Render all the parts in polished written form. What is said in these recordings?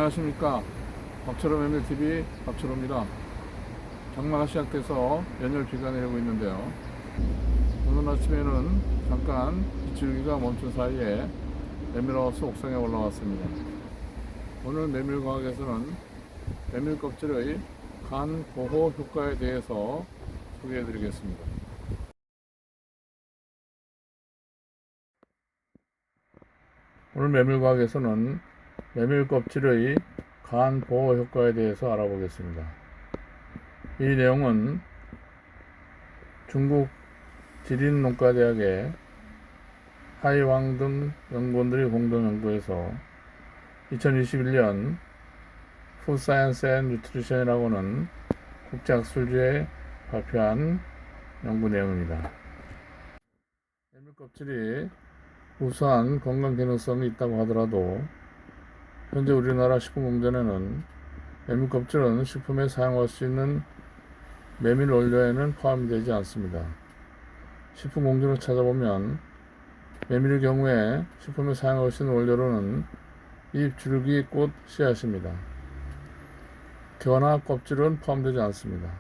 안녕하십니까. 박철호 메밀TV 박철호입니다. 장마가 시작돼서 연일 비가 내리고 있는데요. 오늘 아침에는 잠깐 빗줄기가 멈춘 사이에 메밀하우스 옥상에 올라왔습니다. 오늘 메밀과학에서는 메밀 껍질의 간 보호 효과에 대해서 소개해 드리겠습니다. 오늘 메밀과학에서는 메밀 껍질의 간 보호 효과에 대해서 알아보겠습니다. 이 내용은 중국 지린농가대학의 하이왕 등 연구원들이 공동 연구해서 2021년 Food Science and Nutrition이라고는 국제학술지에 발표한 연구 내용입니다. 메밀 껍질이 우수한 건강 기능성이 있다고 하더라도 현재 우리나라 식품공전에는 메밀 껍질은 식품에 사용할 수 있는 메밀 원료에는 포함이 되지 않습니다. 식품공전을 찾아보면 메밀의 경우에 식품에 사용할 수 있는 원료로는 잎, 줄기, 꽃, 씨앗입니다. 겨나 껍질은 포함되지 않습니다.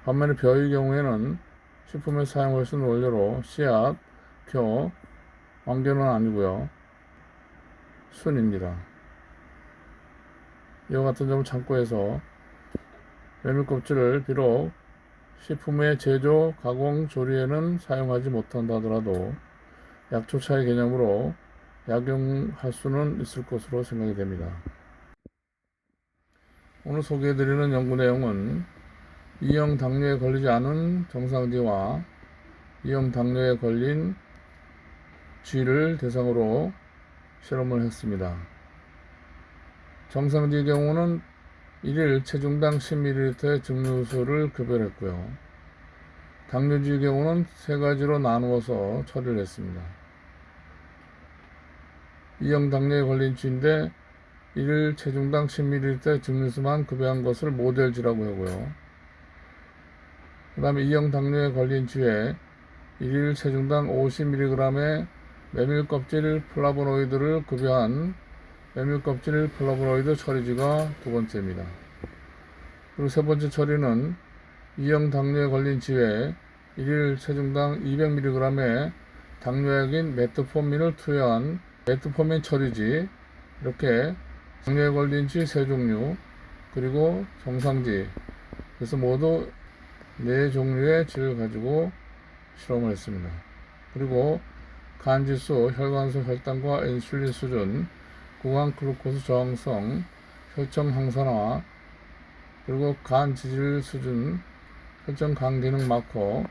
반면에 벼의 경우에는 식품에 사용할 수 있는 원료로 씨앗, 겨, 왕겨는 아니고요. 순입니다. 이와 같은 점을 참고해서 메밀 껍질을 비록 식품의 제조, 가공, 조리에는 사용하지 못한다 하더라도 약초차의 개념으로 약용할 수는 있을 것으로 생각이 됩니다. 오늘 소개해드리는 연구 내용은 2형 당뇨에 걸리지 않은 정상지와 2형 당뇨에 걸린 쥐를 대상으로 실험을 했습니다. 정상지의 경우는 1일 체중당 10ml의 증류수를 급여했고요. 당뇨지의 경우는 세 가지로 나누어서 처리를 했습니다. 2형 당뇨에 걸린 쥐인데 1일 체중당 10ml의 증류수만 급여한 것을 모델쥐라고 하고요. 그 다음에 2형 당뇨에 걸린 쥐에 1일 체중당 50mg의 메밀 껍질 플라보노이드를 급여한 메밀 껍질 플라보노이드 처리쥐가 두 번째입니다. 그리고 세 번째 처리는 2형 당뇨에 걸린 쥐에 1일 체중당 200mg의 당뇨약인 메트포민을 투여한 메트포민 처리쥐, 이렇게 당뇨에 걸린 쥐 세 종류, 그리고 정상쥐, 그래서 모두 4종류의 쥐를 가지고 실험을 했습니다. 그리고 간지수, 혈관소 혈당과 인슐린 수준, 구강 글루코스 저항성, 혈청 항산화, 그리고 간 지질 수준, 혈전 간 기능 마커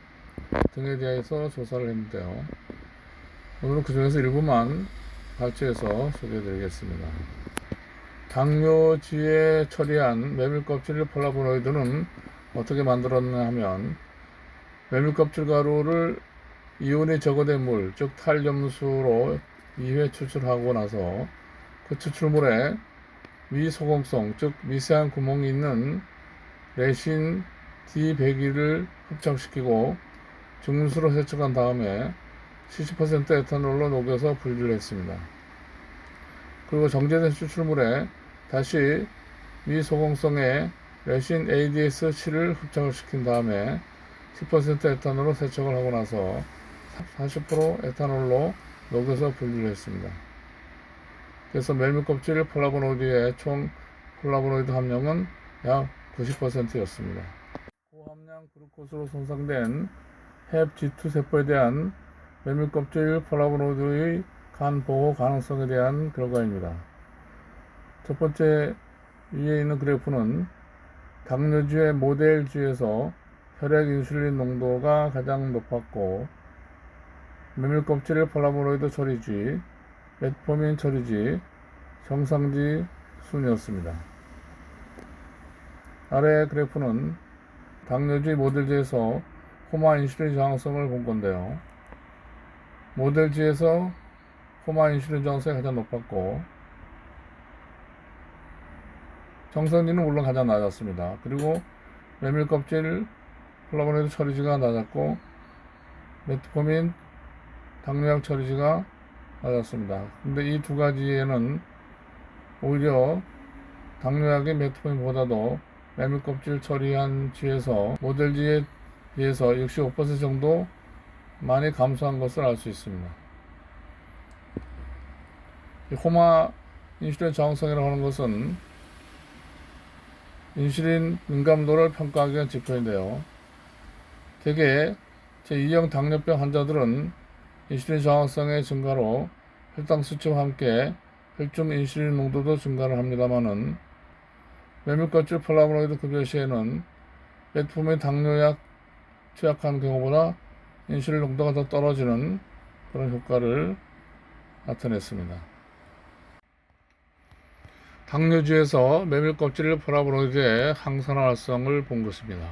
등에 대해서 조사를 했는데요. 오늘은 그 중에서 일부만 발췌해서 소개해드리겠습니다. 당뇨쥐에 처리한 메밀 껍질 플라보노이드는 어떻게 만들었냐 하면, 메밀 껍질 가루를 이온이 적어된 물, 즉 탈염수로 2회 추출하고 나서 그 추출물에 미소금성, 즉 미세한 구멍이 있는 레신 D100을 흡착시키고 증류수로 세척한 다음에 70% 에탄올로 녹여서 분리를 했습니다. 그리고 정제된 추출물에 다시 미소금성의 레신 ADS7을 흡착을 시킨 다음에 10% 에탄올로 세척을 하고 나서 40% 에탄올로 녹여서 분리를 했습니다. 그래서 메밀 껍질 플라보노이드의 총 플라보노이드 함량은 약 90%였습니다. 고함량 글루코스로 손상된 햅 G2 세포에 대한 메밀 껍질 플라보노이드의 간 보호 가능성에 대한 결과입니다. 첫 번째 위에 있는 그래프는 당뇨쥐의 모델쥐에서 혈액 인슐린 농도가 가장 높았고, 메밀 껍질 플라보노이드 처리쥐, 메트포민 처리쥐, 정상쥐 순이었습니다. 아래 그래프는 당뇨쥐 모델쥐에서 호마 인슐린 저항성을 본 건데요. 모델쥐에서 호마 인슐린 저항성이 가장 높았고, 정상쥐는 물론 가장 낮았습니다. 그리고 메밀 껍질 플라보노이드 처리쥐가 낮았고, 메트포민 당뇨약 처리쥐가 낮았습니다. 근데 이 두 가지에는 오히려 당뇨약의 메트포민보다도 메밀껍질 처리한 쥐에서 모델쥐에 비해서 65% 정도 많이 감소한 것을 알 수 있습니다. 호마 인슐린 저항성이라고 하는 것은 인슐린 민감도를 평가하기 위한 지표인데요. 대개 제2형 당뇨병 환자들은 인슐린 저항성의 증가로 혈당 수치와 함께 혈중 인슐린 농도도 증가를 합니다만은 메밀껍질 플라보노이드 급여 시에는 메트포민 당뇨약 투약하는 경우보다 인슐린 농도가 더 떨어지는 그런 효과를 나타냈습니다. 당뇨주에서 메밀껍질 플라보노이드의 항산화 활성을 본 것입니다.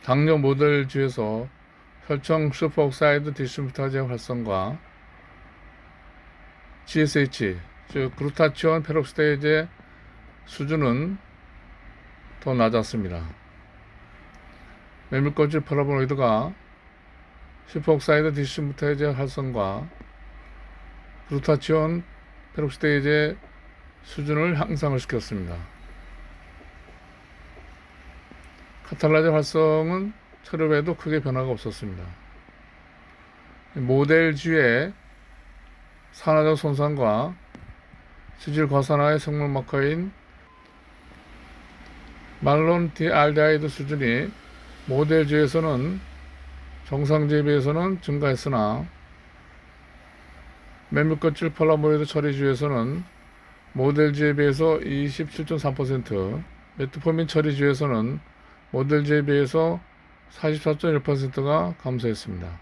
당뇨 모델주에서 혈청 슈퍼옥사이드 디스뮤타제 활성과 GSH, 즉 글루타치온 페록시데이제 수준은 더 낮았습니다. 메밀껍질 플라보노이드가 슈퍼옥사이드 디스뮤타제 활성과 글루타치온 페록시데이제 수준을 향상을 시켰습니다. 카탈라제 활성은 처리 후에도 크게 변화가 없었습니다. 모델주의 산화적 손상과 수질 과산화의 성분 마커인 말론디알데하이드 수준이 모델주에서는 정상주에 비해서는 증가했으나 메밀껍질 플라보노이드 처리주에서는 모델주에 비해서 27.3%, 메트포민 처리주에서는 모델주에 비해서 44.1%가 감소했습니다.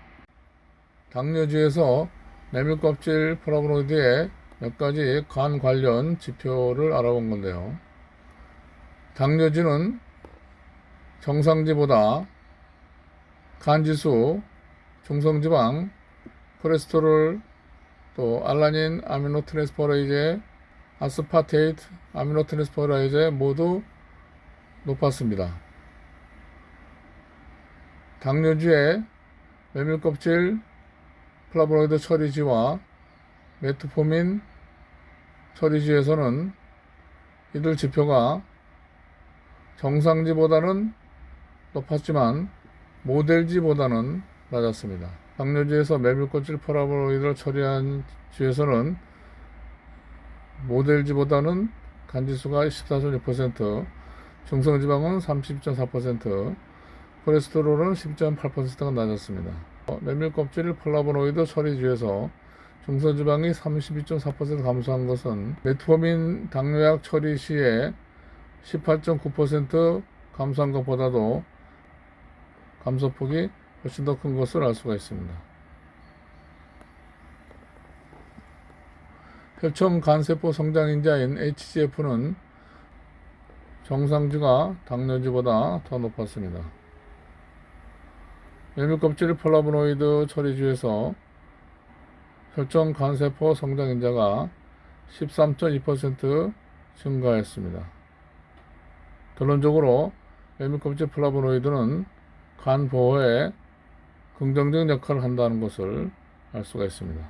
당뇨주에서 메밀껍질 플라보노이드의 몇 가지 간 관련 지표를 알아본 건데요. 당뇨주는 정상지보다 간지수, 중성지방, 콜레스테롤, 또 알라닌 아미노트랜스퍼레이제, 아스파테이트 아미노트랜스퍼레이제 모두 높았습니다. 당뇨주의 메밀껍질 플라보노이드 처리지와 메트포민 처리지에서는 이들 지표가 정상지보다는 높았지만 모델지보다는 낮았습니다. 당뇨주에서 메밀껍질 플라보노이드를 처리한 주에서는 모델지보다는 간지수가 14.6%, 중성지방은 30.4%, 콜레스테롤은 10.8%가 낮았습니다. 메밀껍질 플라보노이드 처리주에서 중성지방이 32.4% 감소한 것은 메트포민 당뇨약 처리 시에 18.9% 감소한 것보다도 감소폭이 훨씬 더 큰 것을 알 수가 있습니다. 혈청 간세포 성장인자인 HGF는 정상주가 당뇨주보다 더 높았습니다. 메밀껍질 플라보노이드 처리주에서 혈청 간세포 성장인자가 13.2% 증가했습니다. 결론적으로 메밀껍질 플라보노이드는 간 보호에 긍정적인 역할을 한다는 것을 알 수가 있습니다.